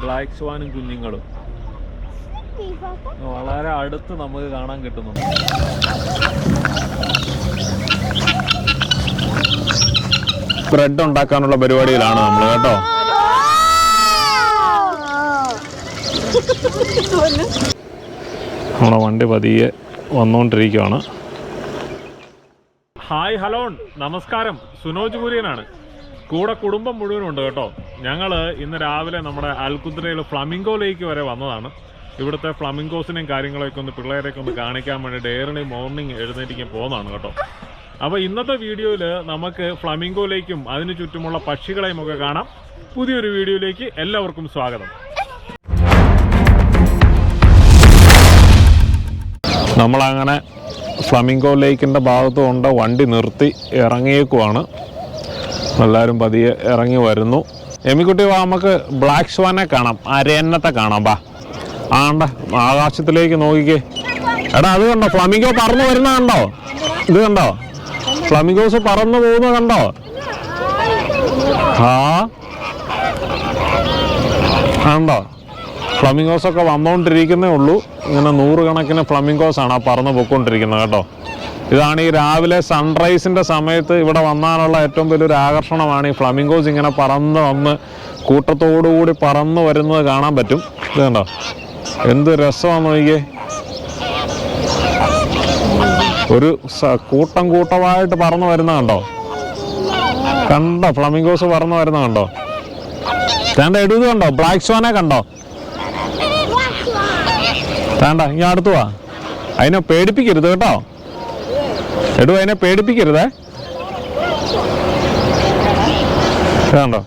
Black സ്വാനും കുഞ്ഞുങ്ങളും വളരെ അടുത്ത് നമുക്ക് കാണാൻ കിട്ടുന്നുണ്ട്. ബ്രെഡ് ഉണ്ടാക്കാനുള്ള പരിപാടിയിലാണ് നമ്മൾ കേട്ടോ. നമ്മുടെ വണ്ടി പതിയെ വന്നുകൊണ്ടിരിക്കുകയാണ്. ഹായ് ഹലോ നമസ്കാരം, സുനോജ് കുര്യനാണ്. കൂടെ കുടുംബം മുഴുവനുണ്ട് കേട്ടോ. ഞങ്ങൾ ഇന്ന് രാവിലെ നമ്മുടെ അൽകുദ്രയിൽ ഫ്ലമിംഗോ ലേക്ക് വരെ വന്നതാണ്. ഇവിടുത്തെ ഫ്ലമിംഗോസിനെയും കാര്യങ്ങളൊക്കെ ഒന്ന് പിള്ളേരെയൊക്കെ ഒന്ന് കാണിക്കാൻ വേണ്ടി ഏർലി മോർണിംഗ് എഴുന്നേറ്റിക്കാൻ പോകുന്നതാണ് കേട്ടോ. അപ്പോൾ ഇന്നത്തെ വീഡിയോയിൽ നമുക്ക് ഫ്ലമിംഗോ ലേക്കും അതിന് ചുറ്റുമുള്ള പക്ഷികളെയും ഒക്കെ കാണാം. പുതിയൊരു വീഡിയോയിലേക്ക് എല്ലാവർക്കും സ്വാഗതം. നമ്മളങ്ങനെ ഫ്ലമിംഗോ ലേക്കിൻ്റെ ഭാഗത്ത് കൊണ്ട് വണ്ടി നിർത്തി ഇറങ്ങിയേക്കുവാണ്. എല്ലാവരും പതിയെ ഇറങ്ങി വരുന്നു. എമിക്കുട്ടി വാ, നമുക്ക് ബ്ലാക്ക് സ്വാനെ കാണാം, അരയന്നത്തെ കാണാം. ബാ, ആണ്ട ആകാശത്തിലേക്ക് നോക്കിക്കേ. എടാ അത് കണ്ടോ, ഫ്ലമിംഗോ പറന്നു വരുന്ന കണ്ടോ? ഇത് കണ്ടോ, ഫ്ലമിംഗോസ് പറന്നു പോകുന്ന കണ്ടോ? കണ്ടോ, ഫ്ലമിംഗോസൊക്കെ വന്നുകൊണ്ടിരിക്കുന്നേ ഉള്ളൂ. ഇങ്ങനെ 100 കണക്കിന് ഫ്ലമിംഗോസാണ് ആ പറന്ന് പോയിക്കൊണ്ടിരിക്കുന്നത് കേട്ടോ. ഇതാണ് ഈ രാവിലെ സൺറൈസിൻ്റെ സമയത്ത് ഇവിടെ വന്നാലുള്ള ഏറ്റവും വലിയൊരു ആകർഷണമാണ്. ഈ ഫ്ലമിംഗോസ് ഇങ്ങനെ പറന്ന് വന്ന് കൂട്ടത്തോടുകൂടി പറന്ന് വരുന്നത് കാണാൻ പറ്റും. ഇത് കണ്ടോ, എന്ത് രസമാണെന്ന് നോക്കിയേ. ഒരു കൂട്ടമായിട്ട് പറന്ന് വരുന്ന കണ്ടോ? കണ്ടോ ഫ്ലമിംഗോസ് പറന്ന് വരുന്ന കണ്ടോ? വേണ്ട എടുത്ത് കണ്ടോ, ബ്ലാക്ക് സ്വാനെ കണ്ടോ? വേണ്ട ഇങ്ങനെ അടുത്ത് വാ. അതിനെ പേടിപ്പിക്കരുത് കേട്ടോ. അതിനെ പേടിപ്പിക്കരുതേ. കണ്ടോ,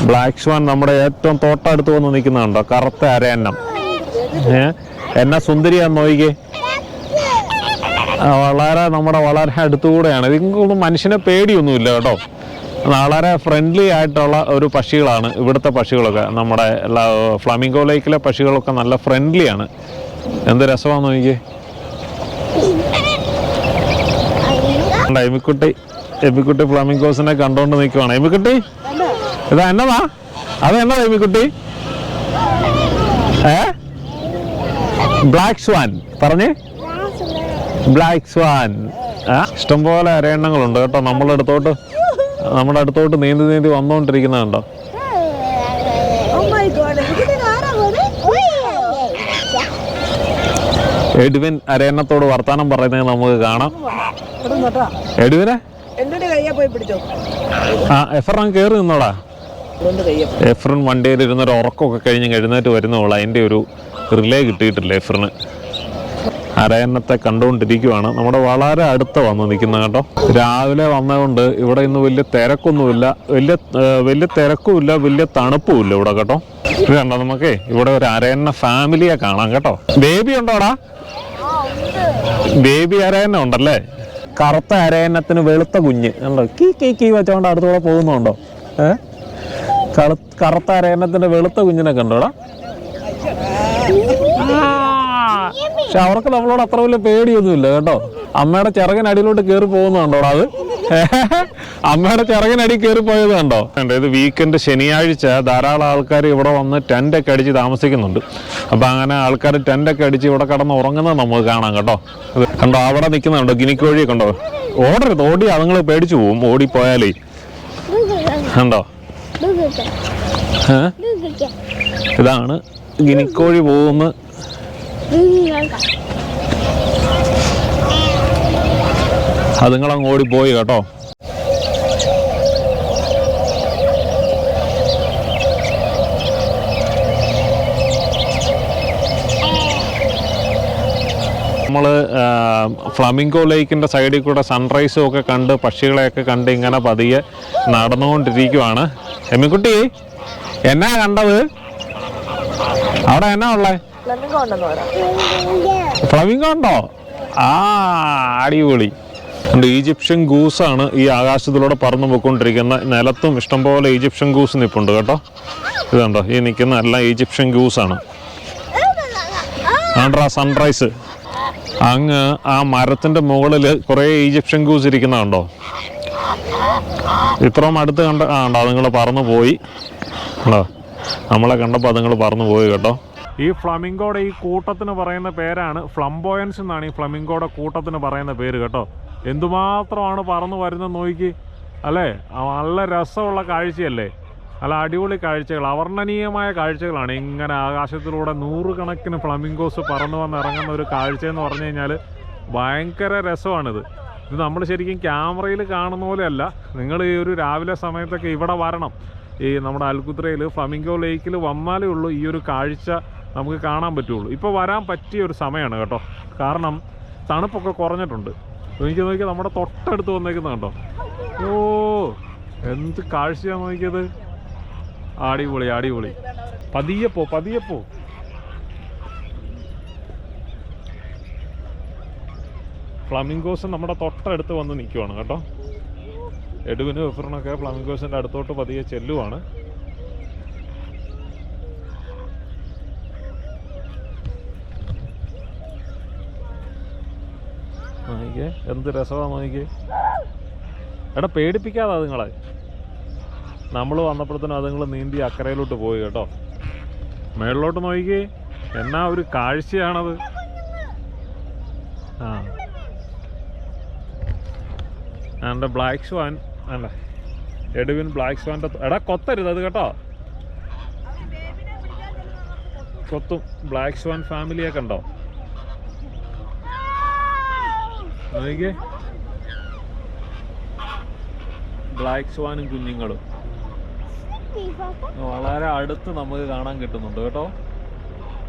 ബ്ലാക്ക് സ്വാൻ നമ്മുടെ ഏറ്റവും തൊട്ടടുത്ത് വന്ന് നിൽക്കുന്നുണ്ടോ? കറുത്ത അരയന്നം. എന്നാ സുന്ദരിയാന്ന് നോക്കിക്കേ. വളരെ അടുത്തുകൂടെയാണ്. ഇതിനൊന്നും മനുഷ്യനെ പേടിയൊന്നുമില്ല കേട്ടോ. വളരെ ഫ്രണ്ട്ലി ആയിട്ടുള്ള ഒരു പക്ഷികളാണ് ഇവിടുത്തെ പക്ഷികളൊക്കെ. നമ്മുടെ ഫ്ലമിംഗോ ലേക്കിലെ പക്ഷികളൊക്കെ നല്ല ഫ്രണ്ട്ലിയാണ്. എന്ത് രസമാണെന്ന് നോക്കിയേ. എമിക്കുട്ടി ഫ്ലമിംഗോസിനെ കണ്ടോണ്ട് നിൽക്കുവാണ്. എമിക്കുട്ടി ഇതാ എന്നതാ? അതെന്നതാ എമിക്കുട്ടി? ബ്ലാക്ക് സ്വാൻ പറഞ്ഞേ. Black swan. ഇഷ്ടംപോലെ അരയണ്ണങ്ങളുണ്ട് കേട്ടോ. നമ്മുടെ അടുത്തോട്ട് നീന്തി വന്നുകൊണ്ടിരിക്കുന്നുണ്ടോ? എഡ്വിൻ അരയണ്ണത്തോട് വർത്താനം പറയുന്നത് നമുക്ക് കാണാം. എഡ്വിനെ എഫ്രൻ കയറി നിന്നോടാ. എഫ്രൻ വണ്ടിയിൽ ഇരുന്നൊരു ഉറക്കമൊക്കെ കഴിഞ്ഞ് എഴുന്നേറ്റ് വരുന്നോളൂ. അതിൻ്റെ ഒരു റിലേ കിട്ടിയിട്ടില്ല എഫ്രന്. അരയന്നത്തെ കണ്ടുകൊണ്ടിരിക്കുവാണ്. നമ്മുടെ വളരെ അടുത്ത് വന്ന് നിൽക്കുന്നത് കേട്ടോ. രാവിലെ വന്നതുകൊണ്ട് ഇവിടെ ഇന്ന് വലിയ തിരക്കൊന്നുമില്ല. വലിയ തിരക്കുമില്ല, വലിയ തണുപ്പുമില്ല ഇവിടെ കേട്ടോ. ഇത് കണ്ടോ, നമുക്കേ ഇവിടെ ഒരു അരയന്ന ഫാമിലിയെ കാണാം കേട്ടോ. ബേബി ഉണ്ടോടാ? ബേബി അരയന്ന ഉണ്ടല്ലേ. കറുത്ത അരയന്നത്തിന് വെളുത്ത കുഞ്ഞ് ഉണ്ടോ? കീ വെച്ചോണ്ട് അടുത്തൂടെ പോകുന്നുണ്ടോ? കറുത്ത അരയന്നത്തിന്റെ വെളുത്ത കുഞ്ഞിനെ കണ്ടോടാ. പക്ഷെ അവർക്ക് നമ്മളോട് അത്ര വലിയ പേടിയൊന്നുമില്ല കേട്ടോ. അമ്മയുടെ ചിറകിനടിയിലോട്ട് കയറി പോകുന്നുണ്ടോടാ? അത് അമ്മയുടെ ചിറകിനടി കയറി പോയത് കണ്ടോ? ഇത് വീക്കെൻഡ് ശനിയാഴ്ച ധാരാളം ആൾക്കാർ ഇവിടെ വന്ന് ടെൻ്റൊക്കെ അടിച്ച് താമസിക്കുന്നുണ്ട്. അപ്പം അങ്ങനെ ആൾക്കാർ ടെൻ്റൊക്കെ അടിച്ച് ഇവിടെ കിടന്ന് ഉറങ്ങുന്നത് നമുക്ക് കാണാം കേട്ടോ. കണ്ടോ, അവിടെ നിൽക്കുന്നുണ്ടോ ഗിനിക്കോഴിയൊക്കെ ഉണ്ടോ? ഓടരുത്, ഓടി അതുങ്ങൾ പേടിച്ചു പോവും ഓടിപ്പോയാലേ. കണ്ടോ, ഇതാണ് ഗിനിക്കോഴി പോകുന്ന. അതുങ്ങളങ്ങ് ഓടിപ്പോയി കേട്ടോ. നമ്മൾ ഫ്ലമിംഗോ ലേക്കിൻ്റെ സൈഡിൽ കൂടെ സൺറൈസും ഒക്കെ കണ്ട് പക്ഷികളെയൊക്കെ കണ്ട് ഇങ്ങനെ പതിയെ നടന്നുകൊണ്ടിരിക്കുവാണ്. എമ്മിക്കുട്ടി എന്നാ കണ്ടത്? അവിടെ എന്നാ ഉള്ളേ? ഫ്ലമിംഗോ ഉണ്ടോ? അടിപൊളി. ഈജിപ്ഷ്യൻ ഗൂസാണ് ഈ ആകാശത്തിലൂടെ പറന്നു പോയിക്കൊണ്ടിരിക്കുന്ന. നിലത്തും ഇഷ്ടംപോലെ ഈജിപ്ഷ്യൻ ഗൂസ് നിൽപ്പുണ്ട് കേട്ടോ. ഇതുണ്ടോ, ഈ നിൽക്കുന്ന എല്ലാം ഈജിപ്ഷ്യൻ ഗൂസാണ്. ആണ്ട്രാ സൺറൈസ് അങ്ങ് ആ മരത്തിൻ്റെ മുകളിൽ കുറേ ഈജിപ്ഷ്യൻ ഗൂസ് ഇരിക്കുന്നുണ്ടോ? ഇത്രയും അടുത്ത് കണ്ടോ? നിങ്ങൾ പറന്നു പോയി. ഉണ്ടോ? നമ്മളെ കണ്ടപ്പോൾ അതുങ്ങൾ പറന്നു പോയി കേട്ടോ. ഈ ഫ്ലമിംഗോയുടെ ഈ കൂട്ടത്തിന് പറയുന്ന പേരാണ് ഫ്ലംബോയൻസ് എന്നാണ് ഈ ഫ്ലമിംഗോയുടെ കൂട്ടത്തിന് പറയുന്ന പേര് കേട്ടോ. എന്തുമാത്രമാണ് പറന്നു വരുന്നത് നോക്കി അല്ലേ. നല്ല രസമുള്ള കാഴ്ചയല്ലേ, നല്ല അടിപൊളി കാഴ്ചകൾ, അവർണ്ണനീയമായ കാഴ്ചകളാണ്. ഇങ്ങനെ ആകാശത്തിലൂടെ നൂറുകണക്കിന് ഫ്ലമിംഗോസ് പറന്നു വന്ന് ഇറങ്ങുന്ന ഒരു കാഴ്ചയെന്ന് പറഞ്ഞു കഴിഞ്ഞാൽ ഭയങ്കര രസമാണിത്. ഇത് നമ്മൾ ശരിക്കും ക്യാമറയിൽ കാണുന്ന പോലെയല്ല. നിങ്ങൾ ഈ ഒരു രാവിലെ സമയത്തൊക്കെ ഇവിടെ വരണം. ഈ നമ്മുടെ അൽകുത്രയിൽ ഫ്ലമിംഗോ ലേക്കിൽ വന്നാലേ ഉള്ളൂ ഈ ഒരു കാഴ്ച നമുക്ക് കാണാൻ പറ്റുള്ളൂ. ഇപ്പോൾ വരാൻ പറ്റിയ ഒരു സമയമാണ് കേട്ടോ, കാരണം തണുപ്പൊക്കെ കുറഞ്ഞിട്ടുണ്ട്. എനിക്ക് നോക്കിയാൽ നമ്മുടെ തൊട്ടടുത്ത് വന്നേക്കുന്നത് കണ്ടോ. ഓ എന്ത് കാഴ്ചയാണ് നോക്കിയത്, അടിപൊളി അടിപൊളി. പതിയെ പോ പതിയെ പോ. ഫ്ലമിംഗോസ് നമ്മുടെ തൊട്ടടുത്ത് വന്ന് നിൽക്കുവാണ് കേട്ടോ. എഡുവിനും എഫറിനൊക്കെ ഫ്ലമിംഗോസിൻ്റെ അടുത്തോട്ട് പതിയെ ചെല്ലുവാണ്. നോക്കിക്കേ എന്ത് രസമാണ് നോക്കിക്കേ. എടാ പേടിപ്പിക്കാതെ അതുങ്ങളെ. നമ്മൾ വന്നപ്പോഴത്തേനും അതുങ്ങൾ നീന്തി അക്കരയിലോട്ട് പോയി കേട്ടോ. മേളിലോട്ട് നോക്കിക്കേ, എന്നാ ഒരു കാഴ്ചയാണത്. ആ എൻ്റെ ബ്ലാക്ക് സ്വാൻ അല്ല, എഡുവിൻ ബ്ലാക്ക് സ്വാൻ്റെ. എടാ കൊത്തരുത് അത് കേട്ടോ, കൊത്തും. ബ്ലാക്ക് സ്വാൻ ഫാമിലിയൊക്കെ ഉണ്ടോ നോക്കിക്കേ, ബ്ലാക്ക് സ്വാനും കുഞ്ഞുങ്ങളും വളരെ അടുത്ത് നമുക്ക് കാണാൻ കിട്ടുന്നുണ്ട് കേട്ടോ.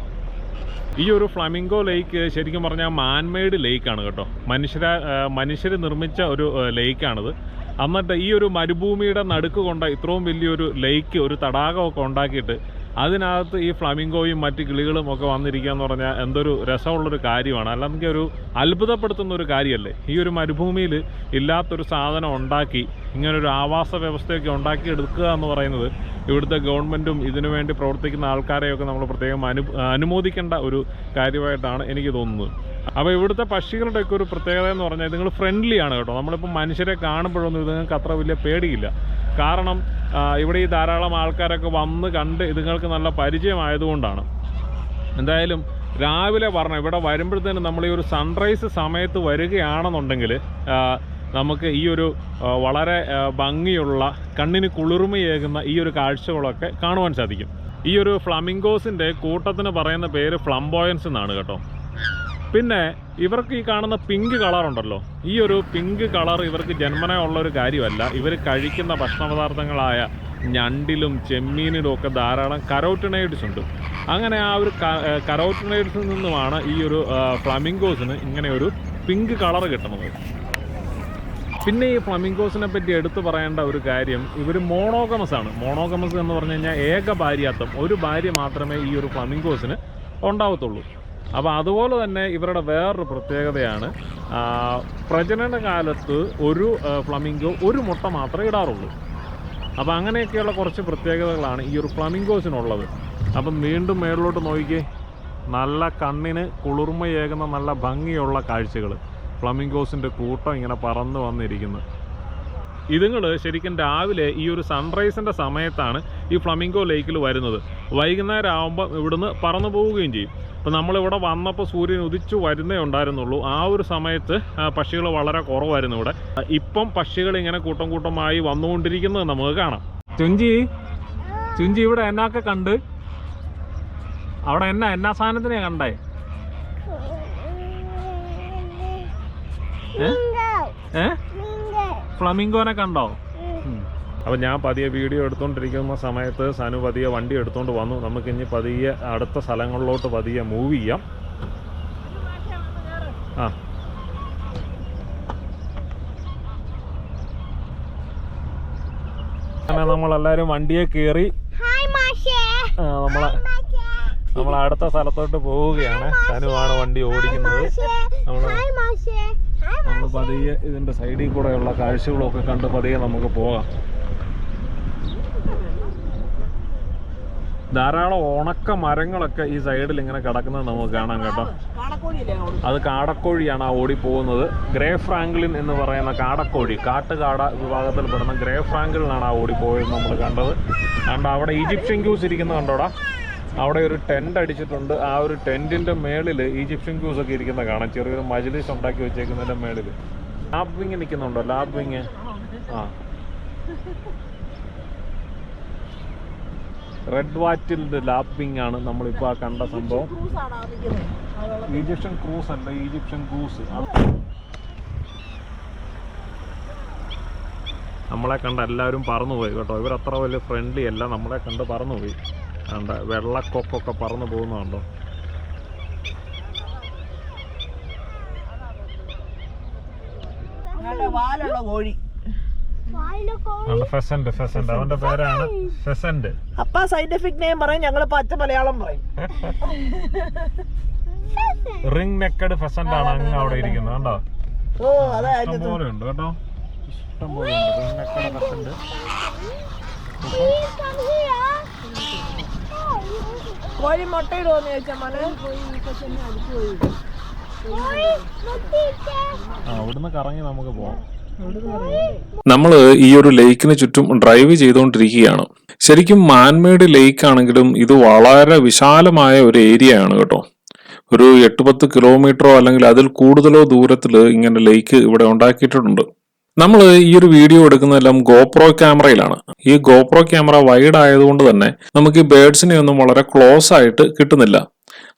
ഈ ഒരു ഫ്ലമിംഗോ ലേക്ക് ശരിക്കും പറഞ്ഞാൽ മാൻമെയ്ഡ് ലേക്കാണ് കേട്ടോ. മനുഷ്യർ നിർമ്മിച്ച ഒരു ലേക്കാണിത്. എന്നിട്ട് ഈ ഒരു മരുഭൂമിയുടെ നടുക്ക് കൊണ്ട് ഇത്രയും വലിയൊരു ലേക്ക്, ഒരു തടാകമൊക്കെ ഉണ്ടാക്കിയിട്ട് അതിനകത്ത് ഈ ഫ്ലമിംഗോയും മറ്റ് കിളികളും ഒക്കെ വന്നിരിക്കുക എന്ന് പറഞ്ഞാൽ എന്തൊരു രസമുള്ളൊരു കാര്യമാണ്. അല്ലെങ്കിൽ ഒരു അത്ഭുതപ്പെടുത്തുന്ന ഒരു കാര്യമല്ലേ. ഈ ഒരു മരുഭൂമിയിൽ ഇല്ലാത്തൊരു സാധനം ഉണ്ടാക്കി ഇങ്ങനൊരു ആവാസ വ്യവസ്ഥയൊക്കെ ഉണ്ടാക്കിയെടുക്കുക എന്ന് പറയുന്നത് ഇവിടുത്തെ ഗവൺമെൻറ്റും ഇതിനു വേണ്ടി പ്രവർത്തിക്കുന്ന ആൾക്കാരെയൊക്കെ നമ്മൾ പ്രത്യേകം അനുമോദിക്കേണ്ട ഒരു കാര്യമായിട്ടാണ് എനിക്ക് തോന്നുന്നത്. അപ്പോൾ ഇവിടുത്തെ പക്ഷികളുടെയൊക്കെ ഒരു പ്രത്യേകത എന്ന് പറഞ്ഞാൽ ഇതുങ്ങൾ ഫ്രണ്ട്ലിയാണ് കേട്ടോ. നമ്മളിപ്പോൾ മനുഷ്യരെ കാണുമ്പോഴൊന്നും ഇതുങ്ങൾക്ക് അത്ര വലിയ പേടിയില്ല. കാരണം ഇവിടെ ഈ ധാരാളം ആൾക്കാരൊക്കെ വന്ന് കണ്ട് ഇതുങ്ങൾക്ക് നല്ല പരിചയമായതുകൊണ്ടാണ്. എന്തായാലും രാവിലെ പറഞ്ഞ ഇവിടെ വരുമ്പോഴത്തേനും നമ്മൾ ഈ ഒരു സൺറൈസ് സമയത്ത് വരികയാണെന്നുണ്ടെങ്കിൽ നമുക്ക് ഈ ഒരു വളരെ ഭംഗിയുള്ള കണ്ണിന് കുളിർമയേകുന്ന ഈ ഒരു കാഴ്ചകളൊക്കെ കാണുവാൻ സാധിക്കും. ഈ ഒരു ഫ്ലമിംഗോസിൻ്റെ കൂട്ടത്തിന് പറയുന്ന പേര് ഫ്ലംബോയൻസ് എന്നാണ് കേട്ടോ. പിന്നെ ഇവർക്ക് ഈ കാണുന്ന പിങ്ക് കളറുണ്ടല്ലോ, ഈ ഒരു പിങ്ക് കളർ ഇവർക്ക് ജന്മന ഉള്ളൊരു കാര്യമല്ല. ഇവർ കഴിക്കുന്ന ഭക്ഷണപദാർത്ഥങ്ങളായ ഞണ്ടിലും ചെമ്മീനിലും ഒക്കെ ധാരാളം കരോട്ടിനൈഡ്സ് ഉണ്ട്. അങ്ങനെ ആ ഒരു കരോട്ടിനൈഡ്സിൽ നിന്നുമാണ് ഈ ഒരു ഫ്ലമിംഗോസിന് ഇങ്ങനെ ഒരു പിങ്ക് കളർ കിട്ടുന്നത്. പിന്നെ ഈ ഫ്ലമിംഗോസിനെ പറ്റി എടുത്തു പറയേണ്ട ഒരു കാര്യം, ഇവർ മോണോഗമസ് ആണ്. മോണോഗമസ് എന്ന് പറഞ്ഞു കഴിഞ്ഞാൽ ഏകഭാര്യാത്വം, ഒരു ഭാര്യ മാത്രമേ ഈ ഒരു ഫ്ലമിംഗോസിന് ഉണ്ടാവത്തുള്ളൂ. അപ്പോൾ അതുപോലെ തന്നെ ഇവരുടെ വേറൊരു പ്രത്യേകതയാണ്, പ്രജനന കാലത്ത് ഒരു ഫ്ലമിംഗോ ഒരു മുട്ട മാത്രമേ ഇടാറുള്ളൂ. അപ്പോൾ അങ്ങനെയൊക്കെയുള്ള കുറച്ച് പ്രത്യേകതകളാണ് ഈ ഒരു ഫ്ലമിംഗോസിനുള്ളത്. അപ്പം വീണ്ടും മേളിലോട്ട് നോക്കിക്കേ, നല്ല കണ്ണിന് കുളിർമയേകുന്ന നല്ല ഭംഗിയുള്ള കാഴ്ചകൾ. ഫ്ലമിംഗോസിൻ്റെ കൂട്ടം ഇങ്ങനെ പറന്ന് വന്നിരിക്കുന്നു. ഇതുങ്ങൾ ശരിക്കും രാവിലെ ഈ ഒരു സൺറൈസിൻ്റെ സമയത്താണ് ഈ ഫ്ലമിംഗോ ലേക്കിൽ വരുന്നത്. വൈകുന്നേരം ആകുമ്പോൾ ഇവിടുന്ന് പറന്നു പോവുകയും ചെയ്യും. അപ്പോൾ നമ്മളിവിടെ വന്നപ്പോൾ സൂര്യൻ ഉദിച്ചു വരുന്നേ ഉണ്ടായിരുന്നുള്ളൂ. ആ ഒരു സമയത്ത് പക്ഷികൾ വളരെ കുറവായിരുന്നു ഇവിടെ. ഇപ്പം പക്ഷികൾ ഇങ്ങനെ കൂട്ടം കൂട്ടമായി വന്നുകൊണ്ടിരിക്കുന്നത് നമുക്ക് കാണാം. ചുഞ്ചി ഇവിടെ എന്നൊക്കെ കണ്ട്, അവിടെ എന്നാ സാധനത്തിനെയാണ് കണ്ടേ? ഫ്ലമിംഗോനെ കണ്ടോ? അപ്പോൾ ഞാൻ പതിയെ വീഡിയോ എടുത്തുകൊണ്ടിരിക്കുന്ന സമയത്ത് സനു പതിയെ വണ്ടി എടുത്തുകൊണ്ട് വന്നു. നമുക്കിനി പതിയെ അടുത്ത സ്ഥലങ്ങളിലോട്ട് പതിയെ മൂവ് ചെയ്യാം. അങ്ങനെ നമ്മളെല്ലാവരും വണ്ടിയെ കയറി നമ്മൾ അടുത്ത സ്ഥലത്തോട്ട് പോവുകയാണ്. സനുവാണ് വണ്ടി ഓടിക്കുന്നത്. നമ്മൾ പതിയെ ഇതിൻ്റെ സൈഡിൽ കൂടെയുള്ള കാഴ്ചകളൊക്കെ കണ്ട് പതിയെ നമുക്ക് പോകാം. ധാരാളം ഉണക്ക മരങ്ങളൊക്കെ ഈ സൈഡിൽ ഇങ്ങനെ കിടക്കുന്നത് നമുക്ക് കാണാം കേട്ടോ. അത് കാടക്കോഴിയാണ് ആ ഓടി പോകുന്നത്. ഗ്രേ ഫ്രാങ്ക്ലിൻ എന്ന് പറയുന്ന കാടക്കോഴി, കാട്ടുകാട വിഭാഗത്തിൽ പെടുന്ന ഗ്രേ ഫ്രാങ്ക്ലിനാണ് ആ ഓടി പോയത് നമ്മൾ കണ്ടത്. കണ്ടോ അവിടെ ഈജിപ്ഷ്യൻ ഗൂസ് ഇരിക്കുന്നത് കണ്ടോടാ. അവിടെ ഒരു ടെൻ്റ് അടിച്ചിട്ടുണ്ട്. ആ ഒരു ടെൻറ്റിൻ്റെ മേളിൽ ഈജിപ്ഷ്യൻ ഗൂസ് ഒക്കെ ഇരിക്കുന്നത് കാണാം. ചെറിയൊരു മജ്ലിസ് ഉണ്ടാക്കി വെച്ചേക്കുന്നതിൻ്റെ മേളിൽ ലാബ് നിൽക്കുന്നുണ്ടോ? ലാബ് ആ റെഡ് വാറ്റിൽഡ് ലാപ്പിംഗ് ആണ് നമ്മളിപ്പോൾ ആ കണ്ട സംഭവം. ഈജിപ്ഷ്യൻ ക്രൂസ് അല്ല, ഈജിപ്ഷ്യൻ ഗൂസ്. നമ്മളെ കണ്ട എല്ലാവരും പറന്നുപോയി കേട്ടോ. ഇവരത്ര വലിയ ഫ്രണ്ട്ലി അല്ല, നമ്മളെ കണ്ട് പറന്നുപോയി. കണ്ട വെള്ളക്കൊക്കൊക്കെ പറന്നു പോകുന്നുണ്ടോ. ഫെസന്റ്, അവന്റെ പേരാണ് ഫെസന്റ്. അപ്പ സയന്റിഫിക് നെയിം പറയും, ഞങ്ങള് പച്ച മലയാളം പറയും. റിംഗ് നെക്കഡ് ഫെസന്റ് ആണ് അങ്ങ് അവിടെ ഇരിക്കുന്നത് കണ്ടോ. ഇഷ്ടം പോലെ ഉണ്ട് കേട്ടോ, ഇഷ്ടം പോലെ ഉണ്ട് റിംഗ് നെക്കഡ് ഫെസന്റ്. കോഴി മുട്ടയിടുവോന്ന് ചോദിച്ചാൽ മോനെ. അവിടുന്ന് കറങ്ങി നമുക്ക് പോവാം. നമ്മൾ ഈ ഒരു ലേക്കിന് ചുറ്റും ഡ്രൈവ് ചെയ്തുകൊണ്ടിരിക്കുകയാണ്. ശരിക്കും മാൻമെയ്ഡ് ലേക്ക് ആണെങ്കിലും ഇത് വളരെ വിശാലമായ ഒരു ഏരിയ ആണ് കേട്ടോ. ഒരു 8-10 കിലോമീറ്ററോ അല്ലെങ്കിൽ അതിൽ കൂടുതലോ ദൂരത്തിൽ ഇങ്ങനെ ലേക്ക് ഇവിടെ ഉണ്ടാക്കിയിട്ടുണ്ട്. നമ്മൾ ഈ ഒരു വീഡിയോ എടുക്കുന്നതെല്ലാം ഗോപ്രോ ക്യാമറയിലാണ്. ഈ ഗോപ്രോ ക്യാമറ വൈഡ് ആയതുകൊണ്ട് തന്നെ നമുക്ക് ഈ ബേർഡ്സിനെ ഒന്നും വളരെ ക്ലോസ് ആയിട്ട് കിട്ടുന്നില്ല.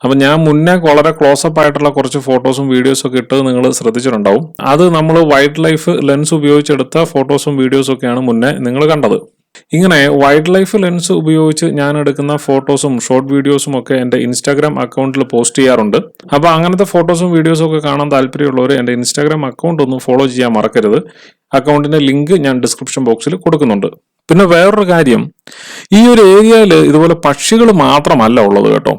അപ്പം ഞാൻ മുന്നേ വളരെ ക്ലോസപ്പ് ആയിട്ടുള്ള കുറച്ച് ഫോട്ടോസും വീഡിയോസും ഒക്കെ ഇട്ടത് നിങ്ങൾ ശ്രദ്ധിച്ചിട്ടുണ്ടാവും. അത് നമ്മൾ വൈൽഡ് ലൈഫ് ലെൻസ് ഉപയോഗിച്ചെടുത്ത ഫോട്ടോസും വീഡിയോസും ഒക്കെയാണ് മുന്നേ നിങ്ങൾ കണ്ടത്. ഇങ്ങനെ വൈൽഡ് ലൈഫ് ലെൻസ് ഉപയോഗിച്ച് ഞാൻ എടുക്കുന്ന ഫോട്ടോസും ഷോർട്ട് വീഡിയോസും ഒക്കെ എൻ്റെ ഇൻസ്റ്റാഗ്രാം അക്കൗണ്ടിൽ പോസ്റ്റ് ചെയ്യാറുണ്ട്. അപ്പോൾ അങ്ങനത്തെ ഫോട്ടോസും വീഡിയോസും ഒക്കെ കാണാൻ താല്പര്യമുള്ളവർ എൻ്റെ ഇൻസ്റ്റാഗ്രാം അക്കൗണ്ട് ഒന്ന് ഫോളോ ചെയ്യാൻ മറക്കരുത്. അക്കൗണ്ടിന്റെ ലിങ്ക് ഞാൻ ഡിസ്ക്രിപ്ഷൻ ബോക്സിൽ കൊടുക്കുന്നുണ്ട്. പിന്നെ വേറൊരു കാര്യം, ഈ ഒരു ഏരിയയിൽ ഇതുപോലെ പക്ഷികൾ മാത്രമല്ല ഉള്ളത് കേട്ടോ.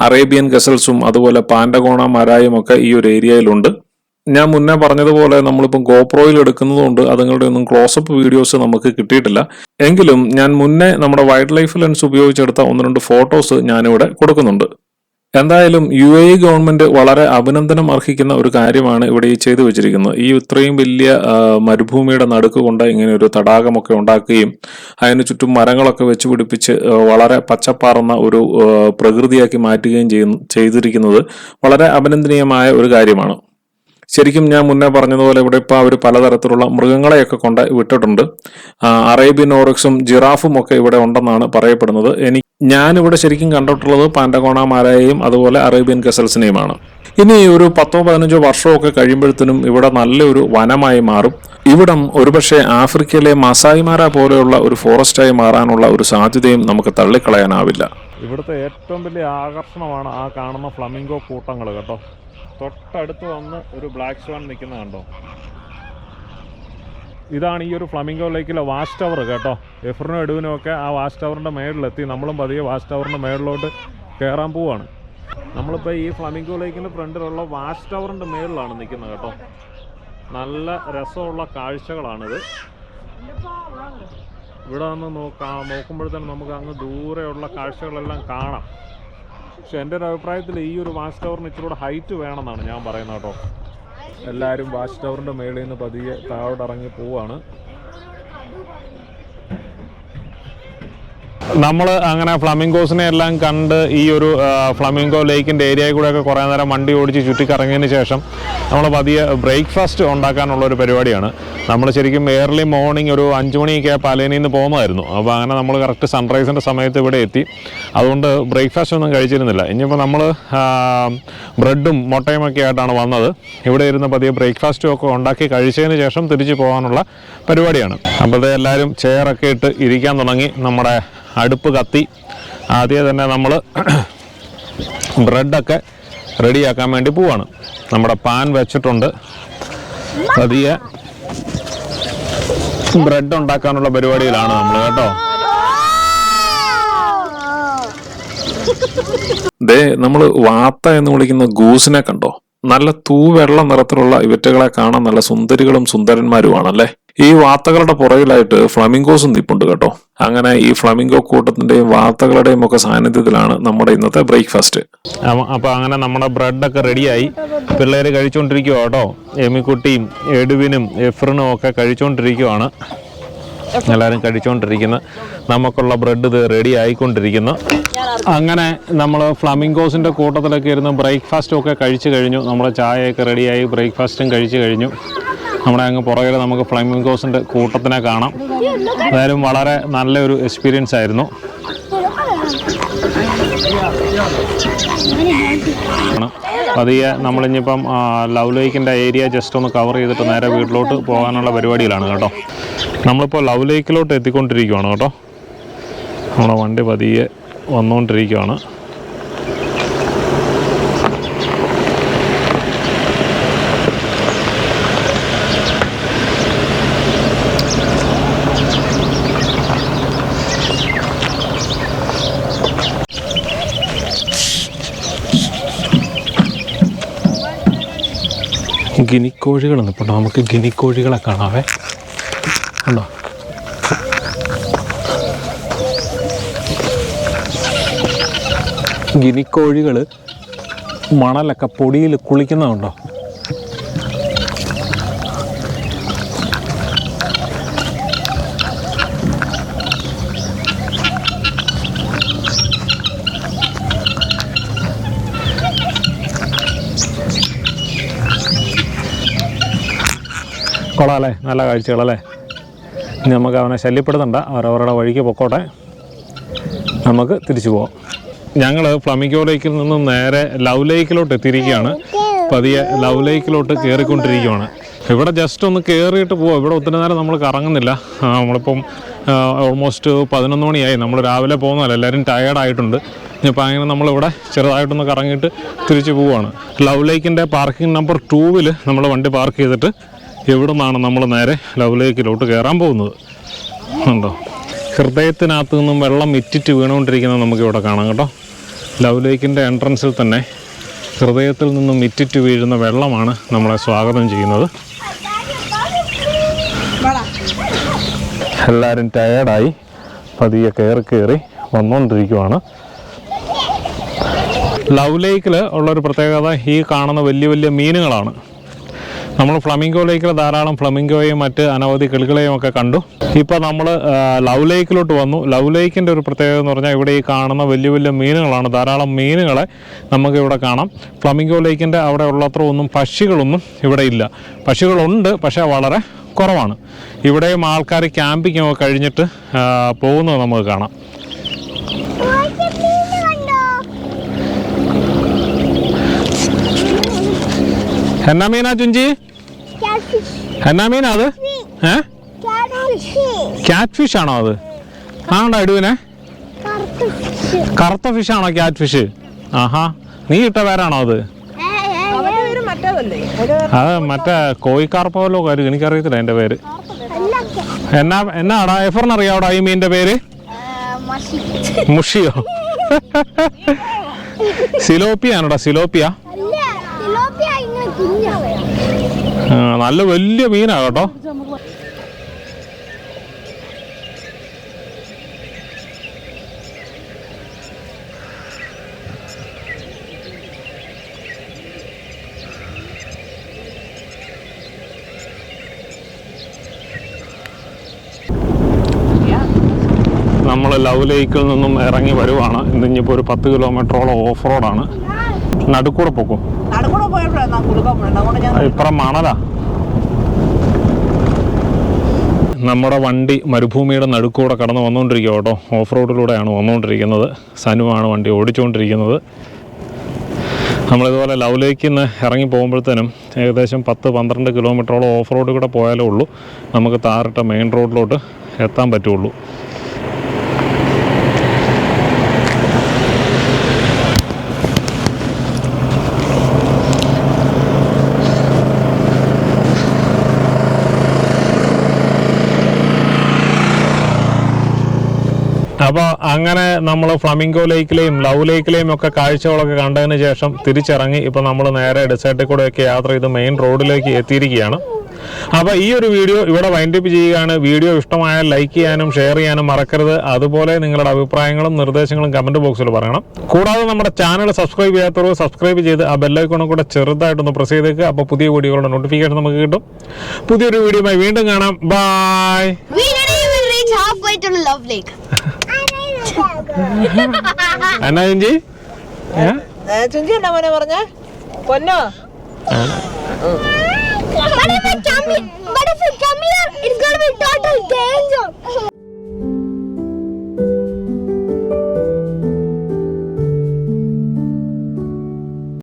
അറേബ്യൻ ഗസൽസും അതുപോലെ പാൻഡഗോണ മരായും ഒക്കെ ഈ ഒരു ഏരിയയിലുണ്ട്. ഞാൻ മുന്നേ പറഞ്ഞതുപോലെ നമ്മളിപ്പം ഗോപ്രോയിൽ എടുക്കുന്നതുകൊണ്ട് അതുങ്ങളുടെ ഒന്നും ക്ലോസപ്പ് വീഡിയോസ് നമുക്ക് കിട്ടിയിട്ടില്ല. എങ്കിലും ഞാൻ മുന്നേ നമ്മുടെ വൈൽഡ് ലൈഫ് ലെൻസ് ഉപയോഗിച്ചെടുത്ത 1-2 ഫോട്ടോസ് ഞാനിവിടെ കൊടുക്കുന്നുണ്ട്. എന്തായാലും UAE ഗവൺമെന്റ് വളരെ അഭിനന്ദനം അർഹിക്കുന്ന ഒരു കാര്യമാണ് ഇവിടെ ഈ ചെയ്തു വെച്ചിരിക്കുന്നത്. ഈ ഇത്രയും വലിയ മരുഭൂമിയുടെ നടുക്ക് കൊണ്ട് ഇങ്ങനെ ഒരു തടാകമൊക്കെ ഉണ്ടാക്കുകയും അതിന് ചുറ്റും മരങ്ങളൊക്കെ വെച്ച് പിടിപ്പിച്ച് വളരെ പച്ചപ്പാർന്ന ഒരു പ്രകൃതിയാക്കി മാറ്റുകയും ചെയ്തിരിക്കുന്നത് വളരെ അഭിനന്ദനീയമായ ഒരു കാര്യമാണ്. ശരിക്കും ഞാൻ മുന്നേ പറഞ്ഞതുപോലെ ഇവിടെ ഇപ്പോൾ അവർ പലതരത്തിലുള്ള മൃഗങ്ങളെയൊക്കെ കൊണ്ട് വിട്ടിട്ടുണ്ട്. അറേബ്യൻ ഓറിക്സും ജിറാഫും ഒക്കെ ഇവിടെ ഉണ്ടെന്നാണ് പറയപ്പെടുന്നത്. ഞാനിവിടെ ശരിക്കും കണ്ടിട്ടുള്ളത് പാൻഡഗോണ മാരായെയും അതുപോലെ അറേബ്യൻ ഗസൽസിനെയുമാണ്. ഇനി ഒരു 10-15 വർഷമൊക്കെ കഴിയുമ്പോഴത്തേനും ഇവിടെ നല്ലൊരു വനമായി മാറും. ഇവിടം ഒരുപക്ഷെ ആഫ്രിക്കയിലെ മസായിമാര പോലെയുള്ള ഒരു ഫോറസ്റ്റായി മാറാനുള്ള ഒരു സാധ്യതയും നമുക്ക് തള്ളിക്കളയാനാവില്ല. ഇവിടുത്തെ ഏറ്റവും വലിയ ആകർഷണമാണ് ആ കാണുന്ന ഫ്ലമിംഗോ കൂട്ടങ്ങൾ കേട്ടോ. തൊട്ടടുത്ത് വന്ന് ഒരു ബ്ലാക്ക് സ്വാൻ നിൽക്കുന്ന കണ്ടോ. ഇതാണ് ഈ ഒരു ഫ്ലമിംഗോ ലേക്കിലെ വാച്ച് ടവർ കേട്ടോ. എഫ്രിനും എഡുവിനും ഒക്കെ ആ വാച്ച് ടവറിൻ്റെ മേളിലെത്തി. നമ്മളും പതിയെ വാച്ച് ടവറിൻ്റെ മേളിലോട്ട് കയറാൻ പോവാണ്. നമ്മളിപ്പോൾ ഈ ഫ്ലമിംഗോ ലേക്കിൻ്റെ ഫ്രണ്ടിലുള്ള വാച്ച് ടവറിൻ്റെ മേളിലാണ് നിൽക്കുന്നത് കേട്ടോ. നല്ല രസമുള്ള കാഴ്ചകളാണിത്. ഇവിടെ നിന്ന് നോക്കുമ്പോഴത്തേനും നമുക്ക് അങ്ങ് ദൂരെയുള്ള കാഴ്ചകളെല്ലാം കാണാം. പക്ഷെ എൻ്റെ ഒരു അഭിപ്രായത്തിൽ ഈ ഒരു വാച്ച് ടവറിന് ഇച്ചിരി കൂടെ ഹൈറ്റ് വേണമെന്നാണ് ഞാൻ പറയുന്നത് കേട്ടോ. എല്ലാവരും വാച്ച് ടവറിൻ്റെ മേളിൽ നിന്ന് പതിയെ താഴോട്ടിറങ്ങി പോവാണ്. നമ്മൾ അങ്ങനെ ഫ്ലമിംഗോസിനെ എല്ലാം കണ്ട് ഈ ഒരു ഫ്ലമിംഗോ ലേക്കിൻ്റെ ഏരിയയിൽ കൂടെയൊക്കെ കുറേ നേരം വണ്ടി ഓടിച്ച് ചുറ്റിക്കറങ്ങിയതിന് ശേഷം നമ്മൾ പതിയെ ബ്രേക്ക്ഫാസ്റ്റ് ഉണ്ടാക്കാനുള്ളൊരു പരിപാടിയാണ്. നമ്മൾ ശരിക്കും ഏർലി മോർണിംഗ് ഒരു 5 മണിയൊക്കെ പലേനിൽ നിന്ന് പോകുന്നതായിരുന്നു. അപ്പോൾ അങ്ങനെ നമ്മൾ കറക്റ്റ് സൺറൈസിൻ്റെ സമയത്ത് ഇവിടെ എത്തി. അതുകൊണ്ട് ബ്രേക്ക്ഫാസ്റ്റ് ഒന്നും കഴിച്ചിരുന്നില്ല. ഇനിയിപ്പോൾ നമ്മൾ ബ്രെഡും മുട്ടയും ഒക്കെ ആയിട്ടാണ് വന്നത്. ഇവിടെ ഇരുന്ന് പതിയെ ബ്രേക്ക്ഫാസ്റ്റും ഒക്കെ ഉണ്ടാക്കി കഴിച്ചതിന് ശേഷം തിരിച്ച് പോകാനുള്ള പരിപാടിയാണ്. അപ്പോഴത്തെ എല്ലാവരും ചെയറൊക്കെ ഇട്ട് ഇരിക്കാൻ തുടങ്ങി. നമ്മുടെ അടുപ്പ് കത്തി. ആദ്യം തന്നെ നമ്മൾ ബ്രെഡൊക്കെ റെഡിയാക്കാൻ വേണ്ടി പോവാണ്. നമ്മുടെ പാൻ വെച്ചിട്ടുണ്ട്. പതിയെ ബ്രെഡ് ഉണ്ടാക്കാനുള്ള പരിപാടിയിലാണ് നമ്മൾ കേട്ടോ. നമ്മൾ വാത്ത എന്ന് വിളിക്കുന്ന ഗൂസിനെ കണ്ടോ? നല്ല തൂവെള്ള നിറത്തിലുള്ള ഇവറ്റകളെ കാണാൻ നല്ല സുന്ദരികളും സുന്ദരന്മാരുമാണല്ലേ. ഈ വാർത്തകളുടെ പുറകിലായിട്ട് ഫ്ലമിംഗോസും നിപ്പുണ്ട് കേട്ടോ. അങ്ങനെ ഈ ഫ്ലമിംഗോ കൂട്ടത്തിന്റെയും വാർത്തകളുടെയും ഒക്കെ സാന്നിധ്യത്തിലാണ് നമ്മുടെ ഇന്നത്തെ ബ്രേക്ക്ഫാസ്റ്റ്. അപ്പൊ അങ്ങനെ നമ്മുടെ ബ്രെഡൊക്കെ റെഡിയായി, പിള്ളേര് കഴിച്ചുകൊണ്ടിരിക്കുക കേട്ടോ. എമിക്കുട്ടിയും എഡുവിനും എഫ്രിനും ഒക്കെ കഴിച്ചുകൊണ്ടിരിക്കുവാണ്. എല്ലാവരും കഴിച്ചുകൊണ്ടിരിക്കുന്നു. നമുക്കുള്ള ബ്രെഡ് ഇത് റെഡി ആയിക്കൊണ്ടിരിക്കുന്നു. അങ്ങനെ നമ്മൾ ഫ്ലമിംഗോസിൻ്റെ കൂട്ടത്തിലൊക്കെ ഇരുന്ന് ബ്രേക്ക്ഫാസ്റ്റും ഒക്കെ കഴിച്ചു കഴിഞ്ഞു. നമ്മുടെ ചായയൊക്കെ റെഡിയായി, ബ്രേക്ക്ഫാസ്റ്റും കഴിച്ചു കഴിഞ്ഞു. നമ്മുടെ അങ്ങ് പുറകിൽ നമുക്ക് ഫ്ലമിംഗോസിൻ്റെ കൂട്ടത്തിനെ കാണാം. എന്തായാലും വളരെ നല്ലൊരു എക്സ്പീരിയൻസ് ആയിരുന്നു. പതിയെ നമ്മളിനിപ്പം ലവ് ലേക്കിൻ്റെ ഏരിയ ജസ്റ്റ് ഒന്ന് കവർ ചെയ്തിട്ട് നേരെ വീട്ടിലോട്ട് പോകാനുള്ള പരിപാടിയിലാണ് കേട്ടോ. നമ്മളിപ്പോൾ ലവ് ലേക്കിലോട്ട് എത്തിക്കൊണ്ടിരിക്കുകയാണ് കേട്ടോ. നമ്മുടെ വണ്ടി പതിയെ വന്നുകൊണ്ടിരിക്കുകയാണ്. ഗിനിക്കോഴികൾ നിൽപ്പുണ്ടോ? നമുക്ക് ഗിനിക്കോഴികളെ കാണാവേ. ഉണ്ടോ? ഗിനിക്കോഴികൾ മണലൊക്കെ പൊടിയിൽ കുളിക്കുന്നുണ്ടോ? കൊള്ളാമല്ലേ, നല്ല കാഴ്ചകളല്ലേ. ഇനി നമുക്ക് അവനെ ശല്യപ്പെടുത്തണ്ട, അവരവരുടെ വഴിക്ക് പൊക്കോട്ടെ. നമുക്ക് തിരിച്ചു പോവാം. ഞങ്ങൾ ഫ്ലമിംഗോ ലേക്കിൽ നിന്നും നേരെ ലവ് ലേക്കിലോട്ട് എത്തിയിരിക്കുകയാണ്. പതിയെ ലവ് ലേക്കിലോട്ട് കയറിക്കൊണ്ടിരിക്കുകയാണ്. ഇവിടെ ജസ്റ്റ് ഒന്ന് കയറിയിട്ട് പോവാം. ഇവിടെ ഒത്തിരി നേരം നമ്മൾ കറങ്ങുന്നില്ല. നമ്മളിപ്പം ഓൾമോസ്റ്റ് 11 മണിയായി. നമ്മൾ രാവിലെ പോകുന്നതല്ല, എല്ലാവരും ടയേർഡായിട്ടുണ്ട്. ഇപ്പം അങ്ങനെ നമ്മളിവിടെ ചെറുതായിട്ടൊന്ന് കറങ്ങിയിട്ട് തിരിച്ചു പോവുകയാണ്. ലവ് ലേക്കിൻ്റെ പാർക്കിംഗ് നമ്പർ 2-ൽ നമ്മൾ വണ്ടി പാർക്ക് ചെയ്തിട്ട് ഇവിടെ നിന്നാണ് നമ്മൾ നേരെ ലവ് ലേക്കിലോട്ട് കയറാൻ പോകുന്നത്. ഉണ്ടോ? ഹൃദയത്തിനകത്ത് നിന്നും വെള്ളം ഇറ്റിറ്റ് വീണുകൊണ്ടിരിക്കുന്നത് നമുക്കിവിടെ കാണാം കേട്ടോ. ലവ് ലേക്കിൻ്റെ എൻട്രൻസിൽ തന്നെ ഹൃദയത്തിൽ നിന്നും ഇറ്റിറ്റ് വീഴുന്ന വെള്ളമാണ് നമ്മളെ സ്വാഗതം ചെയ്യുന്നത്. എല്ലാവരും ടയേർഡായി പതിയെ കയറി വന്നുകൊണ്ടിരിക്കുവാണ്. ലവ് ലേക്കിൽ ഉള്ളൊരു പ്രത്യേകത ഈ കാണുന്ന വലിയ വലിയ മീനുകളാണ്. നമ്മൾ ഫ്ലമിംഗോ ലേക്കിൽ ധാരാളം ഫ്ലമിംഗോയും മറ്റ് അനവധി കിളികളെയും ഒക്കെ കണ്ടു. ഇപ്പോൾ നമ്മൾ ലവ് ലേക്കിലോട്ട് വന്നു. ലവ് ലേക്കിൻ്റെ ഒരു പ്രത്യേകത എന്ന് പറഞ്ഞാൽ ഇവിടെ ഈ കാണുന്ന വലിയ വലിയ മീനുകളാണ്. ധാരാളം മീനുകളെ നമുക്കിവിടെ കാണാം. ഫ്ലമിംഗോ ലേക്കിൻ്റെ അവിടെ ഉള്ളത്ര ഒന്നും പക്ഷികളൊന്നും ഇവിടെ ഇല്ല. പക്ഷികളുണ്ട്, പക്ഷേ വളരെ കുറവാണ്. ഇവിടെയും ആൾക്കാർ ക്യാമ്പിംഗ് ഒക്കെ കഴിഞ്ഞിട്ട് പോകുന്നത് നമുക്ക് കാണാം. എന്നാ മീനാ ചുഞ്ചി? എന്നാ മീനാ അത്? ക്യാറ്റ് ഫിഷ് ആണോ അത്? ആണോ ഇടുവിനെ? കറുത്ത ഫിഷ് ആണോ ക്യാറ്റ് ഫിഷ്? ആഹാ, നീ ഇട്ട പേരാണോ അത്? അത് മറ്റേ കോഴിക്കാർപ്പല്ലോ കാര്യം, എനിക്കറിയത്തില്ല എൻ്റെ പേര്. എന്നാടാ എഫറിനറിയാവടാ ഈ മീനിന്റെ പേര്? മുഷിയോ? സിലോപ്പിയ ആണോടാ? സിലോപ്പിയ നല്ല വലിയ മീനാ കേട്ടോ. നമ്മൾ ലവ് ലേക്കിൽ നിന്നും ഇറങ്ങി വരുവാണ്. ഇന്നിപ്പോൾ ഒരു 10 കിലോമീറ്ററോളം ഓഫ് റോഡാണ്. നടുക്കൂടെ പോക്കും ഇപ്പുറം മണലാ. നമ്മുടെ വണ്ടി മരുഭൂമിയുടെ നടുക്കൂടെ കടന്ന് വന്നുകൊണ്ടിരിക്കുക കേട്ടോ. ഓഫ് റോഡിലൂടെയാണ് വന്നുകൊണ്ടിരിക്കുന്നത്. സനുവാണ് വണ്ടി ഓടിച്ചുകൊണ്ടിരിക്കുന്നത്. നമ്മളിതുപോലെ ലവ് ലേക്കിൽ നിന്ന് ഇറങ്ങി പോകുമ്പോഴത്തേനും ഏകദേശം 10-12 കിലോമീറ്ററോളം ഓഫ് റോഡ് കൂടെ പോയാലേ ഉള്ളൂ നമുക്ക് താറിട്ട മെയിൻ റോഡിലോട്ട് എത്താൻ പറ്റുള്ളൂ. അപ്പോൾ അങ്ങനെ നമ്മൾ ഫ്ലമിംഗോ ലേക്കിലെയും ലവ് ലേക്കിലെയും ഒക്കെ കാഴ്ചകളൊക്കെ കണ്ടതിന് ശേഷം തിരിച്ചിറങ്ങി ഇപ്പോൾ നമ്മൾ നേരെ ഡെസേർട്ടിൽ കൂടെയൊക്കെ യാത്ര ചെയ്ത് മെയിൻ റോഡിലേക്ക് എത്തിയിരിക്കുകയാണ്. അപ്പോൾ ഈ ഒരു വീഡിയോ ഇവിടെ വൈൻഡപ്പ് ചെയ്യുകയാണ്. വീഡിയോ ഇഷ്ടമായാൽ ലൈക്ക് ചെയ്യാനും ഷെയർ ചെയ്യാനും മറക്കരുത്. അതുപോലെ നിങ്ങളുടെ അഭിപ്രായങ്ങളും നിർദ്ദേശങ്ങളും കമൻറ്റ് ബോക്സിൽ പറയണം. കൂടാതെ നമ്മുടെ ചാനൽ സബ്സ്ക്രൈബ് ചെയ്യാത്തവർ സബ്സ്ക്രൈബ് ചെയ്ത് ആ ബെല്ലൈക്കോണും കൂടെ ചെറുതായിട്ടൊന്ന് പ്രസ് ചെയ്തേക്കുക. അപ്പോൾ പുതിയ വീഡിയോകളുടെ നോട്ടിഫിക്കേഷൻ നമുക്ക് കിട്ടും. പുതിയൊരു വീഡിയോയുമായി വീണ്ടും കാണാം. By. Halfway to the Love Lake. എന്നാ ചേച്ചി ചെഞ്ചി എന്നാ മോനെ പറഞ്ഞേ പൊന്നോ